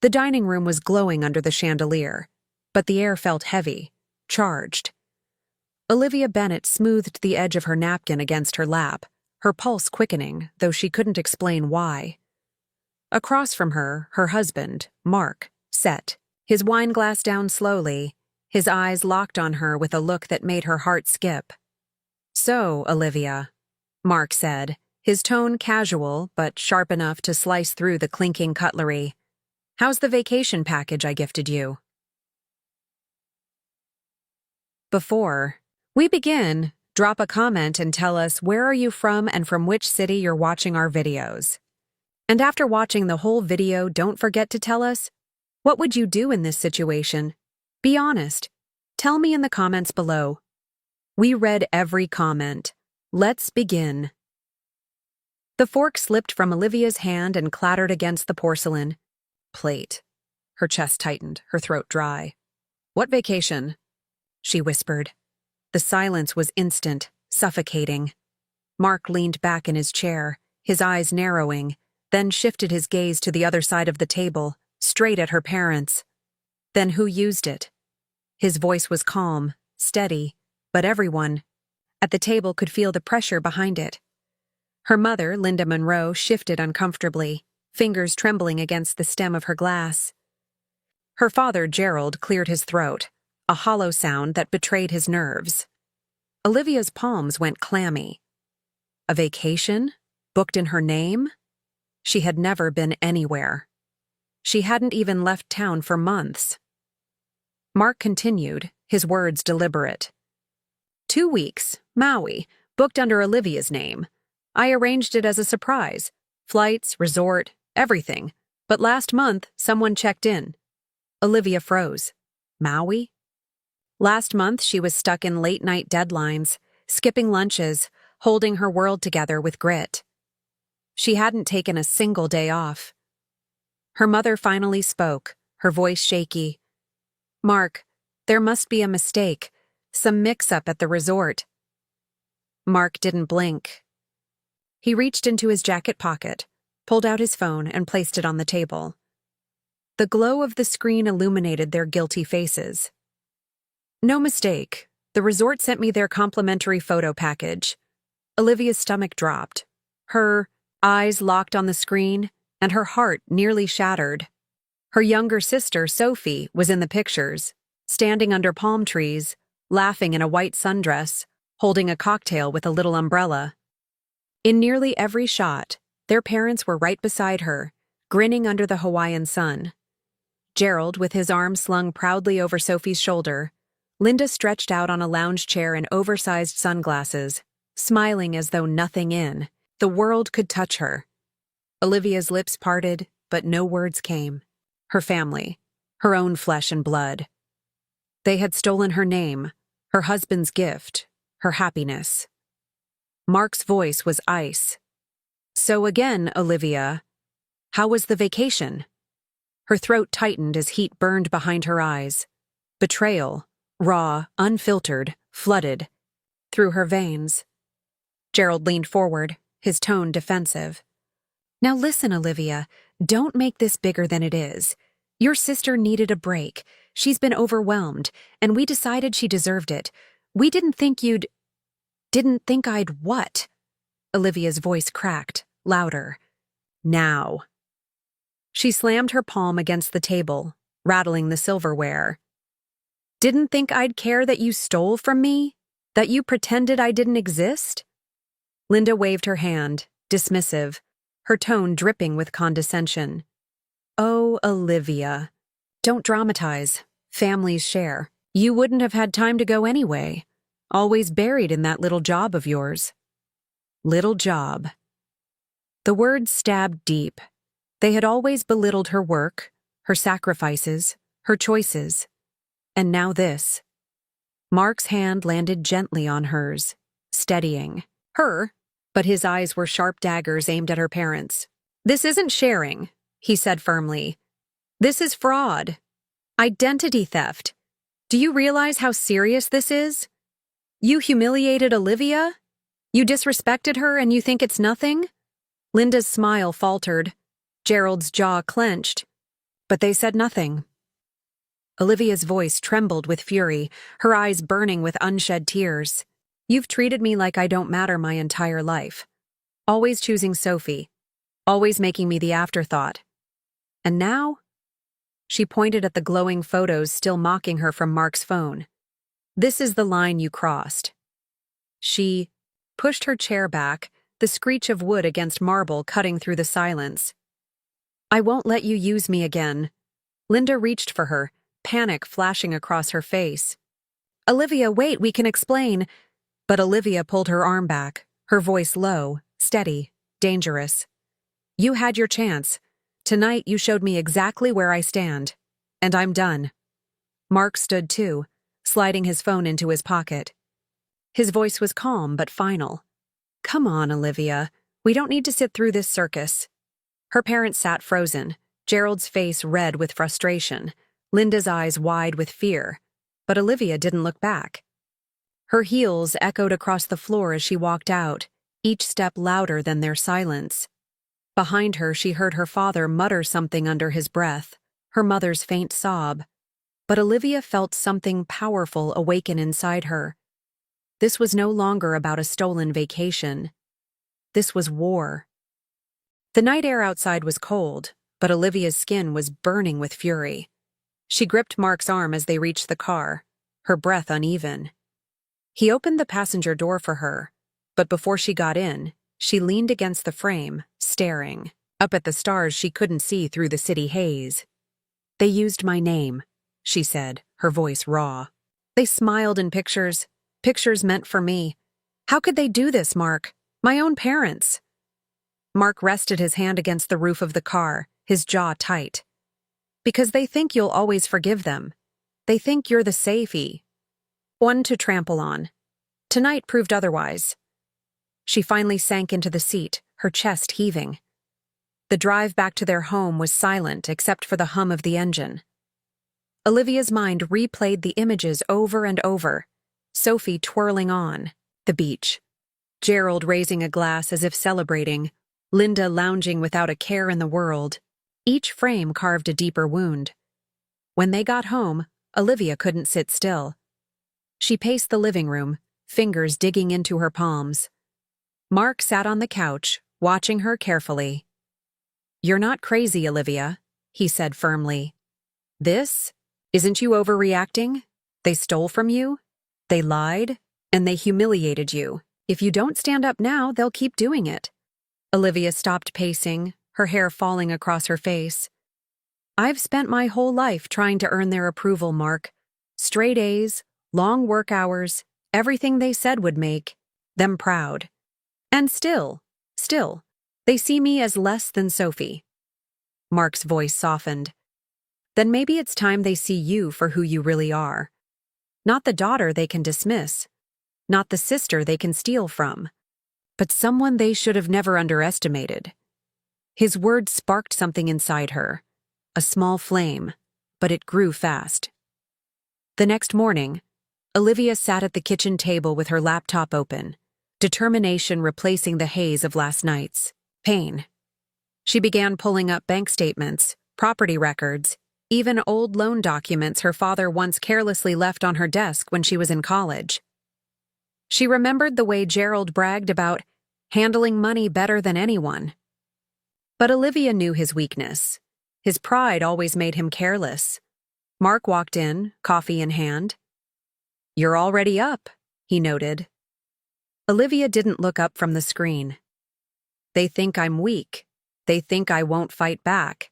The dining room was glowing under the chandelier, but the air felt heavy, charged. Olivia Bennet smoothed the edge of her napkin against her lap, her pulse quickening, though she couldn't explain why. Across from her, her husband, Mark, sat, his wineglass down slowly, his eyes locked on her with a look that made her heart skip. "So, Olivia," Mark said, his tone casual but sharp enough to slice through the clinking cutlery. "How's the vacation package I gifted you?" Before we begin, drop a comment and tell us where are you from and from which city you're watching our videos. And after watching the whole video, don't forget to tell us, what would you do in this situation? Be honest. Tell me in the comments below. We read every comment. Let's begin. The fork slipped from Olivia's hand and clattered against the porcelain plate. Her chest tightened, her throat dry. "What vacation?" she whispered. The silence was instant, suffocating. Mark leaned back in his chair, his eyes narrowing, then shifted his gaze to the other side of the table, straight at her parents. "Then who used it?" His voice was calm, steady, but everyone at the table could feel the pressure behind it. Her mother, Linda Monroe, shifted uncomfortably, fingers trembling against the stem of her glass. Her father, Gerald, cleared his throat, a hollow sound that betrayed his nerves. Olivia's palms went clammy. A vacation? Booked in her name? She had never been anywhere. She hadn't even left town for months. Mark continued, his words deliberate. 2 weeks, Maui, booked under Olivia's name. I arranged it as a surprise. Flights, resort, everything. But last month, someone checked in. Olivia froze. Maui? Last month, she was stuck in late-night deadlines, skipping lunches, holding her world together with grit. She hadn't taken a single day off. Her mother finally spoke, her voice shaky. "Mark, there must be a mistake, some mix-up at the resort." Mark didn't blink. He reached into his jacket pocket, pulled out his phone, and placed it on the table. The glow of the screen illuminated their guilty faces. "No mistake. The resort sent me their complimentary photo package." Olivia's stomach dropped. Her eyes locked on the screen, and her heart nearly shattered. Her younger sister, Sophie, was in the pictures, standing under palm trees, laughing in a white sundress, holding a cocktail with a little umbrella. In nearly every shot, their parents were right beside her, grinning under the Hawaiian sun. Gerald, with his arm slung proudly over Sophie's shoulder, Linda stretched out on a lounge chair in oversized sunglasses, smiling as though nothing in the world could touch her. Olivia's lips parted, but no words came. Her family, her own flesh and blood. They had stolen her name, her husband's gift, her happiness. Mark's voice was ice. "So again, Olivia, how was the vacation?" Her throat tightened as heat burned behind her eyes. Betrayal, raw, unfiltered, flooded through her veins. Gerald leaned forward, his tone defensive. "Now listen, Olivia, don't make this bigger than it is. Your sister needed a break. She's been overwhelmed, and we decided she deserved it. We didn't think you'd—" "Didn't think I'd what?" Olivia's voice cracked, louder. "Now." She slammed her palm against the table, rattling the silverware. "Didn't think I'd care that you stole from me? That you pretended I didn't exist?" Linda waved her hand, dismissive, her tone dripping with condescension. "Oh, Olivia. Don't dramatize. Families share. You wouldn't have had time to go anyway. Always buried in that little job of yours." Little job. The words stabbed deep. They had always belittled her work, her sacrifices, her choices. And now this. Mark's hand landed gently on hers, steadying her, but his eyes were sharp daggers aimed at her parents. "This isn't sharing," he said firmly. "This is fraud. Identity theft. Do you realize how serious this is? You humiliated Olivia? You disrespected her and you think it's nothing?" Linda's smile faltered. Gerald's jaw clenched. But they said nothing. Olivia's voice trembled with fury, her eyes burning with unshed tears. You've treated me like I don't matter my entire life. Always choosing Sophie. Always making me the afterthought. And now? She pointed at the glowing photos still mocking her from Mark's phone. This is the line you crossed. She pushed her chair back, the screech of wood against marble cutting through the silence. I won't let you use me again. Linda reached for her, panic flashing across her face. Olivia, wait, we can explain. But Olivia pulled her arm back, her voice low, steady, dangerous. You had your chance. Tonight you showed me exactly where I stand. And I'm done. Mark stood too, sliding his phone into his pocket. His voice was calm but final. Come on, Olivia. We don't need to sit through this circus. Her parents sat frozen, Gerald's face red with frustration, Linda's eyes wide with fear. But Olivia didn't look back. Her heels echoed across the floor as she walked out, each step louder than their silence. Behind her, she heard her father mutter something under his breath, her mother's faint sob. But Olivia felt something powerful awaken inside her. This was no longer about a stolen vacation. This was war. The night air outside was cold, but Olivia's skin was burning with fury. She gripped Mark's arm as they reached the car, her breath uneven. He opened the passenger door for her, but before she got in, she leaned against the frame, staring, up at the stars she couldn't see through the city haze. They used my name, she said, her voice raw. They smiled in pictures meant for me. How could they do this, Mark? My own parents. Mark rested his hand against the roof of the car, his jaw tight. Because they think you'll always forgive them. They think you're the safety one to trample on. Tonight proved otherwise. She finally sank into the seat, her chest heaving. The drive back to their home was silent except for the hum of the engine. Olivia's mind replayed the images over and over. Sophie twirling on, the beach. Gerald raising a glass as if celebrating, Linda lounging without a care in the world. Each frame carved a deeper wound. When they got home, Olivia couldn't sit still. She paced the living room, fingers digging into her palms. Mark sat on the couch, watching her carefully. You're not crazy, Olivia, he said firmly. Isn't you overreacting? They stole from you? They lied? And they humiliated you. If you don't stand up now, they'll keep doing it. Olivia stopped pacing, her hair falling across her face. I've spent my whole life trying to earn their approval, Mark. Straight A's, long work hours, everything they said would make them proud. And still, they see me as less than Sophie. Mark's voice softened. Then maybe it's time they see you for who you really are. Not the daughter they can dismiss. Not the sister they can steal from. But someone they should have never underestimated. His words sparked something inside her. A small flame, but it grew fast. The next morning, Olivia sat at the kitchen table with her laptop open, determination replacing the haze of last night's pain. She began pulling up bank statements, property records, even old loan documents her father once carelessly left on her desk when she was in college. She remembered the way Gerald bragged about handling money better than anyone. But Olivia knew his weakness. His pride always made him careless. Mark walked in, coffee in hand. You're already up, he noted. Olivia didn't look up from the screen. They think I'm weak. They think I won't fight back.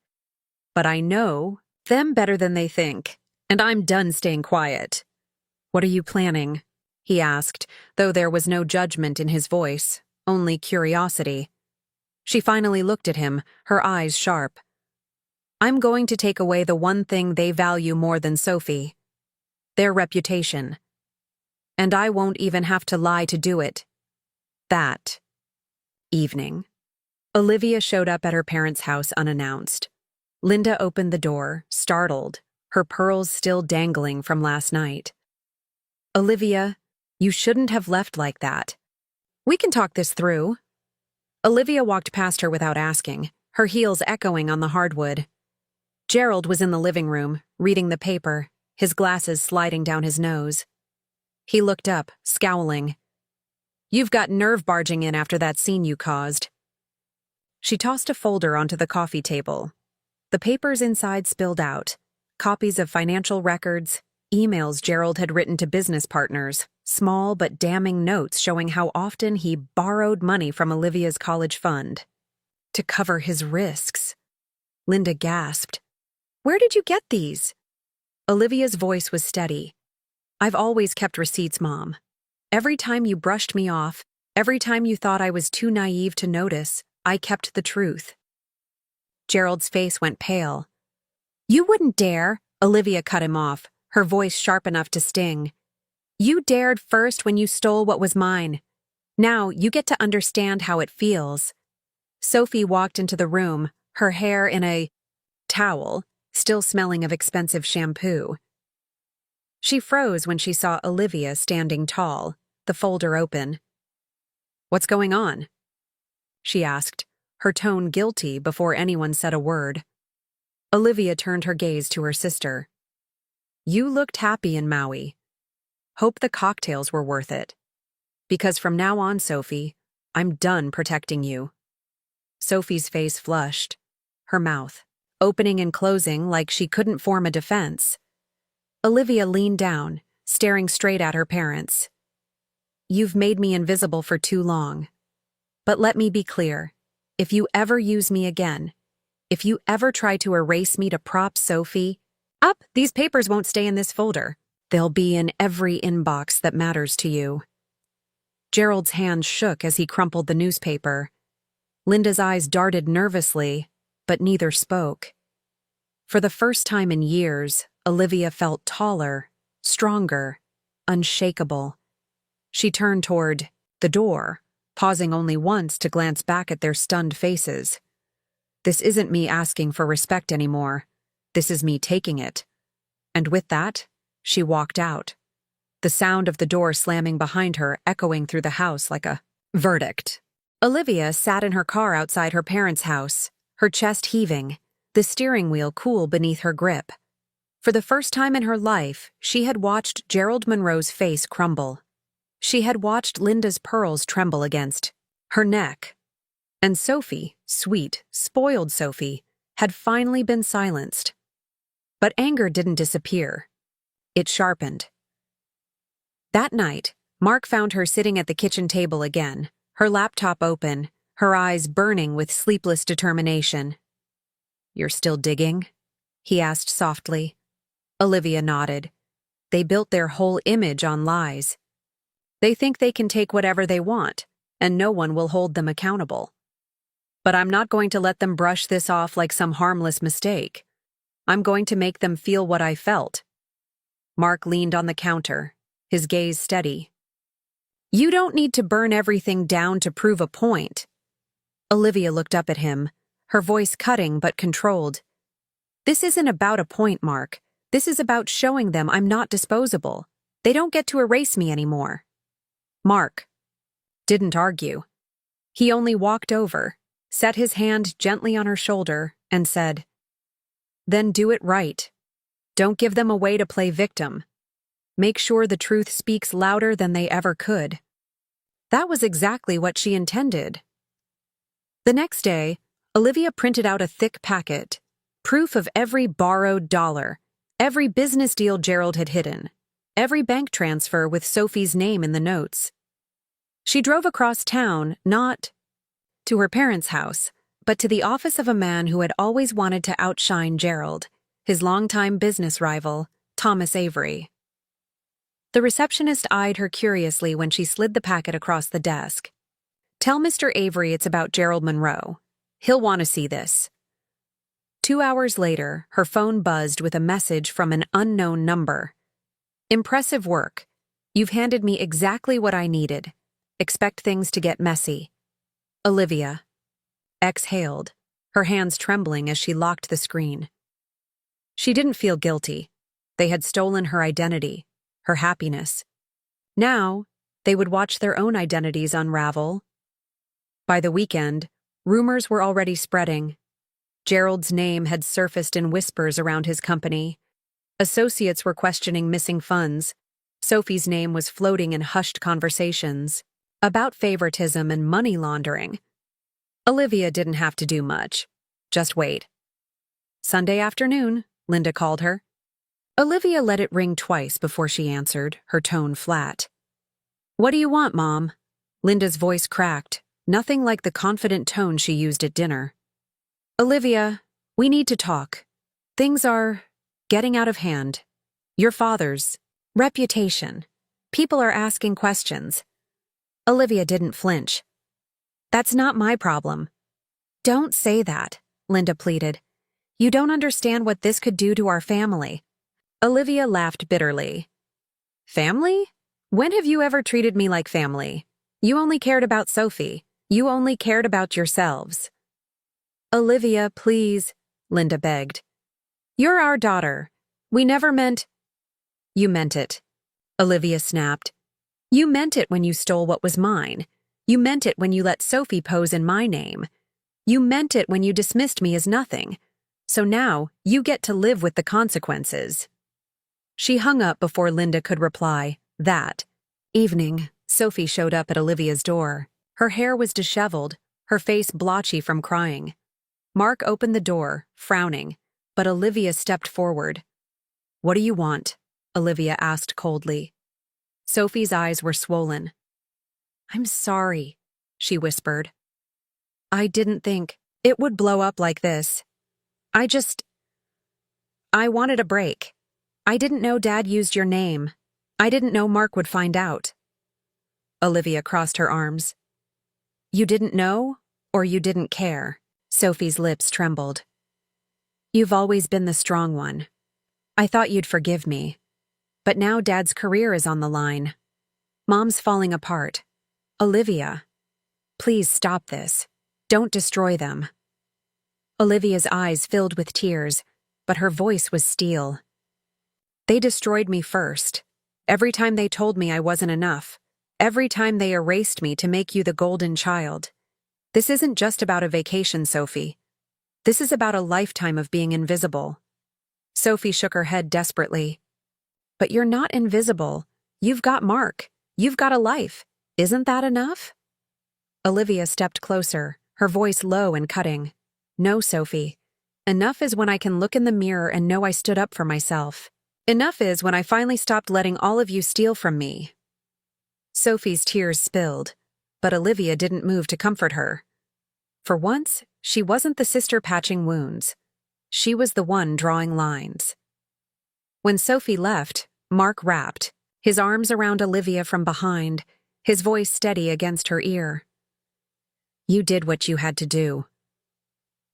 But I know them better than they think, and I'm done staying quiet. What are you planning? He asked, though there was no judgment in his voice, only curiosity. She finally looked at him, her eyes sharp. I'm going to take away the one thing they value more than Sophie. Their reputation. And I won't even have to lie to do it. That evening, Olivia showed up at her parents' house unannounced. Linda opened the door, startled, her pearls still dangling from last night. Olivia, you shouldn't have left like that. We can talk this through. Olivia walked past her without asking, her heels echoing on the hardwood. Gerald was in the living room, reading the paper, his glasses sliding down his nose. He looked up, scowling. "You've got nerve barging in after that scene you caused." She tossed a folder onto the coffee table. The papers inside spilled out. Copies of financial records, emails Gerald had written to business partners, small but damning notes showing how often he borrowed money from Olivia's college fund. To cover his risks. Linda gasped. "Where did you get these?" Olivia's voice was steady. "I've always kept receipts, Mom. Every time you brushed me off, every time you thought I was too naive to notice, I kept the truth." Gerald's face went pale. "You wouldn't dare," Olivia cut him off, her voice sharp enough to sting. "You dared first when you stole what was mine. Now you get to understand how it feels." Sophie walked into the room, her hair in a towel, still smelling of expensive shampoo. She froze when she saw Olivia standing tall, the folder open. "What's going on?" she asked, her tone guilty before anyone said a word. Olivia turned her gaze to her sister. "You looked happy in Maui. Hope the cocktails were worth it. Because from now on, Sophie, I'm done protecting you." Sophie's face flushed, her mouth opening and closing like she couldn't form a defense. Olivia leaned down, staring straight at her parents. "You've made me invisible for too long. But let me be clear. If you ever use me again, if you ever try to erase me to prop Sophie, these papers won't stay in this folder. They'll be in every inbox that matters to you." Gerald's hand shook as he crumpled the newspaper. Linda's eyes darted nervously, but neither spoke. For the first time in years, Olivia felt taller, stronger, unshakable. She turned toward the door, pausing only once to glance back at their stunned faces. "This isn't me asking for respect anymore. This is me taking it." And with that, she walked out, the sound of the door slamming behind her echoing through the house like a verdict. Olivia sat in her car outside her parents' house, her chest heaving, the steering wheel cool beneath her grip. For the first time in her life, she had watched Gerald Monroe's face crumble. She had watched Linda's pearls tremble against her neck. And Sophie, sweet, spoiled Sophie, had finally been silenced. But anger didn't disappear. It sharpened. That night, Mark found her sitting at the kitchen table again, her laptop open, her eyes burning with sleepless determination. "You're still digging?" he asked softly. Olivia nodded. They built their whole image on lies. They think they can take whatever they want, and no one will hold them accountable. But I'm not going to let them brush this off like some harmless mistake. I'm going to make them feel what I felt. Mark leaned on the counter, his gaze steady. "You don't need to burn everything down to prove a point." Olivia looked up at him, her voice cutting but controlled. "This isn't about a point, Mark. This is about showing them I'm not disposable. They don't get to erase me anymore." Mark didn't argue. He only walked over, set his hand gently on her shoulder, and said, "Then do it right. Don't give them a way to play victim. Make sure the truth speaks louder than they ever could." That was exactly what she intended. The next day, Olivia printed out a thick packet, proof of every borrowed dollar, every business deal Gerald had hidden, every bank transfer with Sophie's name in the notes. She drove across town, not to her parents' house, but to the office of a man who had always wanted to outshine Gerald, his longtime business rival, Thomas Avery. The receptionist eyed her curiously when she slid the packet across the desk. "Tell Mr. Avery it's about Gerald Monroe. He'll want to see this." 2 hours later, her phone buzzed with a message from an unknown number. "Impressive work. You've handed me exactly what I needed. Expect things to get messy. Olivia." Exhaled, her hands trembling as she locked the screen. She didn't feel guilty. They had stolen her identity, her happiness. Now, they would watch their own identities unravel. By the weekend, rumors were already spreading. Gerald's name had surfaced in whispers around his company. Associates were questioning missing funds. Sophie's name was floating in hushed conversations about favoritism and money laundering. Olivia didn't have to do much. Just wait. Sunday afternoon, Linda called her. Olivia let it ring twice before she answered, her tone flat. What do you want, Mom? Linda's voice cracked, nothing like the confident tone she used at dinner. Olivia, we need to talk. Things are getting out of hand. Your father's reputation. People are asking questions. Olivia didn't flinch. That's not my problem. Don't say that, Linda pleaded. You don't understand what this could do to our family. Olivia laughed bitterly. Family? When have you ever treated me like family? You only cared about Sophie. You only cared about yourselves. Olivia, please, Linda begged. You're our daughter. We never meant— You meant it, Olivia snapped. You meant it when you stole what was mine. You meant it when you let Sophie pose in my name. You meant it when you dismissed me as nothing. So now you get to live with the consequences. She hung up before Linda could reply. That evening, Sophie showed up at Olivia's door. Her hair was disheveled, her face blotchy from crying. Mark opened the door, frowning, but Olivia stepped forward. What do you want? Olivia asked coldly. Sophie's eyes were swollen. I'm sorry, she whispered. I didn't think it would blow up like this. I wanted a break. I didn't know Dad used your name. I didn't know Mark would find out. Olivia crossed her arms. You didn't know, or you didn't care? Sophie's lips trembled. You've always been the strong one. I thought you'd forgive me. But now Dad's career is on the line. Mom's falling apart. Olivia, please stop this. Don't destroy them. Olivia's eyes filled with tears, but her voice was steel. They destroyed me first. Every time they told me I wasn't enough. Every time they erased me to make you the golden child. This isn't just about a vacation, Sophie. This is about a lifetime of being invisible. Sophie shook her head desperately. But you're not invisible. You've got Mark. You've got a life. Isn't that enough? Olivia stepped closer, her voice low and cutting. No, Sophie. Enough is when I can look in the mirror and know I stood up for myself. Enough is when I finally stopped letting all of you steal from me. Sophie's tears spilled, but Olivia didn't move to comfort her. For once, she wasn't the sister patching wounds. She was the one drawing lines. When Sophie left, Mark rapped, his arms around Olivia from behind, his voice steady against her ear. You did what you had to do.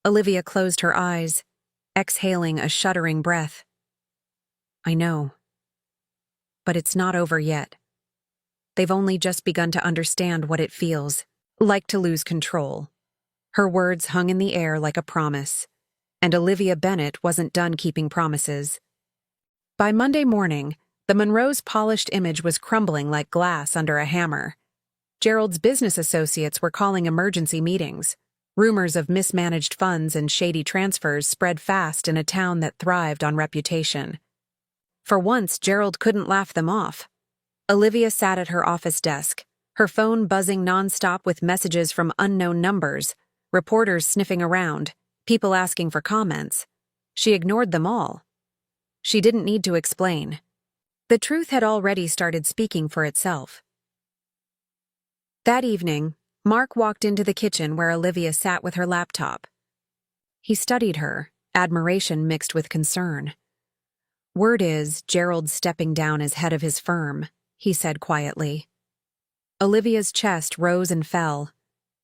Olivia closed her eyes, exhaling a shuddering breath. I know. But it's not over yet. They've only just begun to understand what it feels like to lose control. Her words hung in the air like a promise, and Olivia Bennett wasn't done keeping promises. By Monday morning, the Monroe's polished image was crumbling like glass under a hammer. Gerald's business associates were calling emergency meetings. Rumors of mismanaged funds and shady transfers spread fast in a town that thrived on reputation. For once, Gerald couldn't laugh them off. Olivia sat at her office desk, her phone buzzing nonstop with messages from unknown numbers, reporters sniffing around, people asking for comments. She ignored them all. She didn't need to explain. The truth had already started speaking for itself. That evening, Mark walked into the kitchen where Olivia sat with her laptop. He studied her, admiration mixed with concern. Word is, Gerald's stepping down as head of his firm, he said quietly. Olivia's chest rose and fell.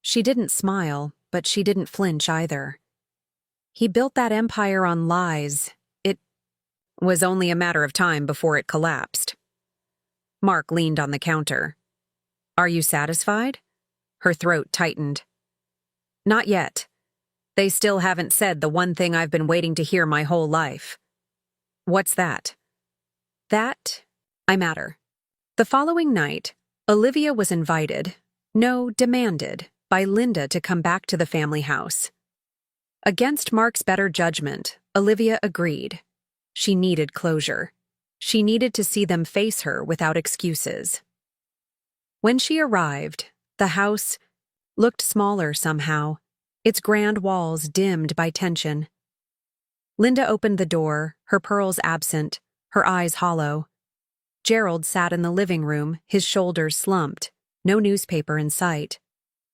She didn't smile, but she didn't flinch either. He built that empire on lies. It was only a matter of time before it collapsed. Mark leaned on the counter. Are you satisfied? Her throat tightened. Not yet. They still haven't said the one thing I've been waiting to hear my whole life. What's that? That I matter. The following night, Olivia was invited, no, demanded, by Linda to come back to the family house. Against Mark's better judgment, Olivia agreed. She needed closure. She needed to see them face her without excuses. When she arrived, the house looked smaller somehow, its grand walls dimmed by tension. Linda opened the door, her pearls absent, her eyes hollow. Gerald sat in the living room, his shoulders slumped, no newspaper in sight.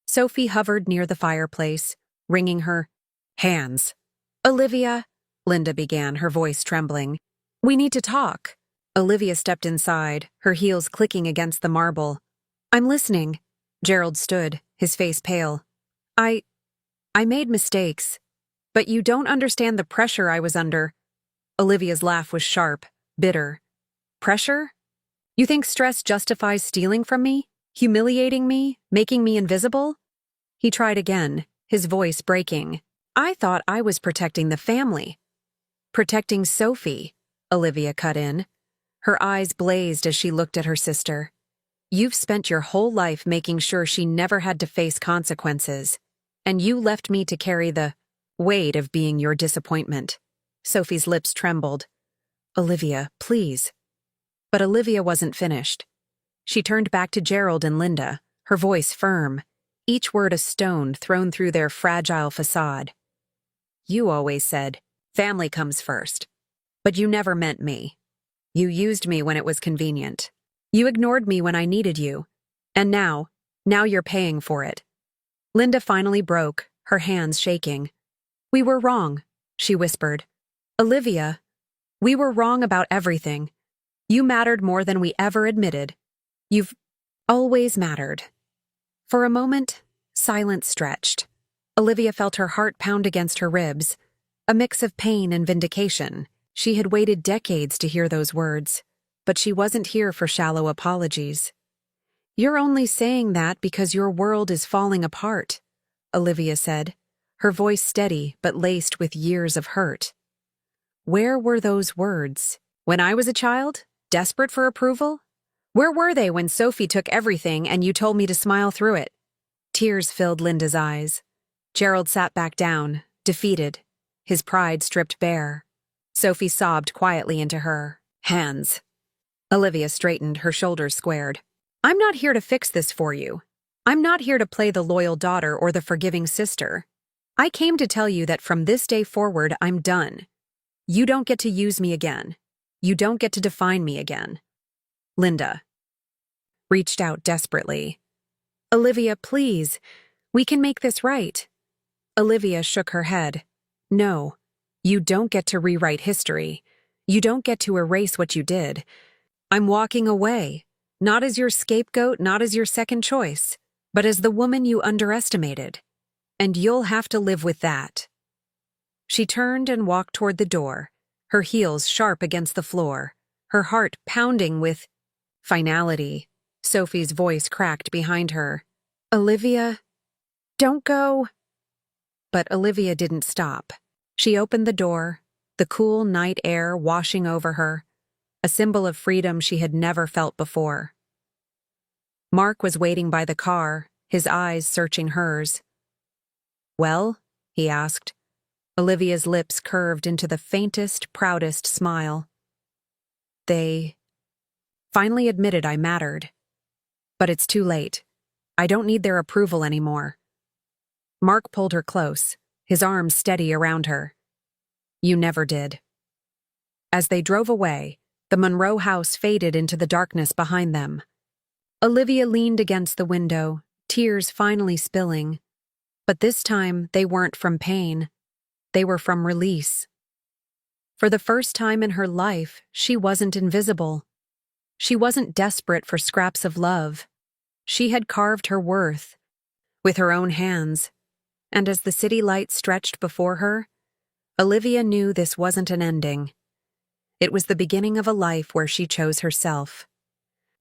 Sophie hovered near the fireplace, wringing her hands. "Olivia," Linda began, her voice trembling. "We need to talk." Olivia stepped inside, her heels clicking against the marble. "I'm listening." Gerald stood, his face pale. I made mistakes, but you don't understand the pressure I was under." Olivia's laugh was sharp, bitter. "Pressure? You think stress justifies stealing from me? Humiliating me? Making me invisible?" He tried again, his voice breaking. "I thought I was protecting the family." "Protecting Sophie," Olivia cut in. Her eyes blazed as she looked at her sister. "You've spent your whole life making sure she never had to face consequences, and you left me to carry the weight of being your disappointment." Sophie's lips trembled. "Olivia, please." But Olivia wasn't finished. She turned back to Gerald and Linda, her voice firm, each word a stone thrown through their fragile facade. "You always said, family comes first. But you never meant me. You used me when it was convenient. You ignored me when I needed you. And now you're paying for it." Linda finally broke, her hands shaking. "We were wrong," she whispered. "Olivia, we were wrong about everything. You mattered more than we ever admitted. You've always mattered." For a moment, silence stretched. Olivia felt her heart pound against her ribs, a mix of pain and vindication. She had waited decades to hear those words, but she wasn't here for shallow apologies. "You're only saying that because your world is falling apart," Olivia said, her voice steady but laced with years of hurt. "Where were those words? When I was a child, desperate for approval? Where were they when Sophie took everything and you told me to smile through it?" Tears filled Linda's eyes. Gerald sat back down, defeated, his pride stripped bare. Sophie sobbed quietly into her hands. Olivia straightened, her shoulders squared. "I'm not here to fix this for you. I'm not here to play the loyal daughter or the forgiving sister. I came to tell you that from this day forward, I'm done. You don't get to use me again. You don't get to define me again." Linda reached out desperately. "Olivia, please. We can make this right." Olivia shook her head. "No, you don't get to rewrite history. You don't get to erase what you did. I'm walking away, not as your scapegoat, not as your second choice, but as the woman you underestimated. And you'll have to live with that." She turned and walked toward the door, her heels sharp against the floor, her heart pounding with finality. Sophie's voice cracked behind her. "Olivia, don't go." But Olivia didn't stop. She opened the door, the cool night air washing over her, a symbol of freedom she had never felt before. Mark was waiting by the car, his eyes searching hers. "Well?" he asked. Olivia's lips curved into the faintest, proudest smile. "They finally admitted I mattered. But it's too late. I don't need their approval anymore." Mark pulled her close, his arms steady around her. "You never did." As they drove away, the Monroe house faded into the darkness behind them. Olivia leaned against the window, tears finally spilling. But this time, they weren't from pain. They were from release. For the first time in her life, she wasn't invisible. She wasn't desperate for scraps of love. She had carved her worth with her own hands. And as the city lights stretched before her, Olivia knew this wasn't an ending. It was the beginning of a life where she chose herself.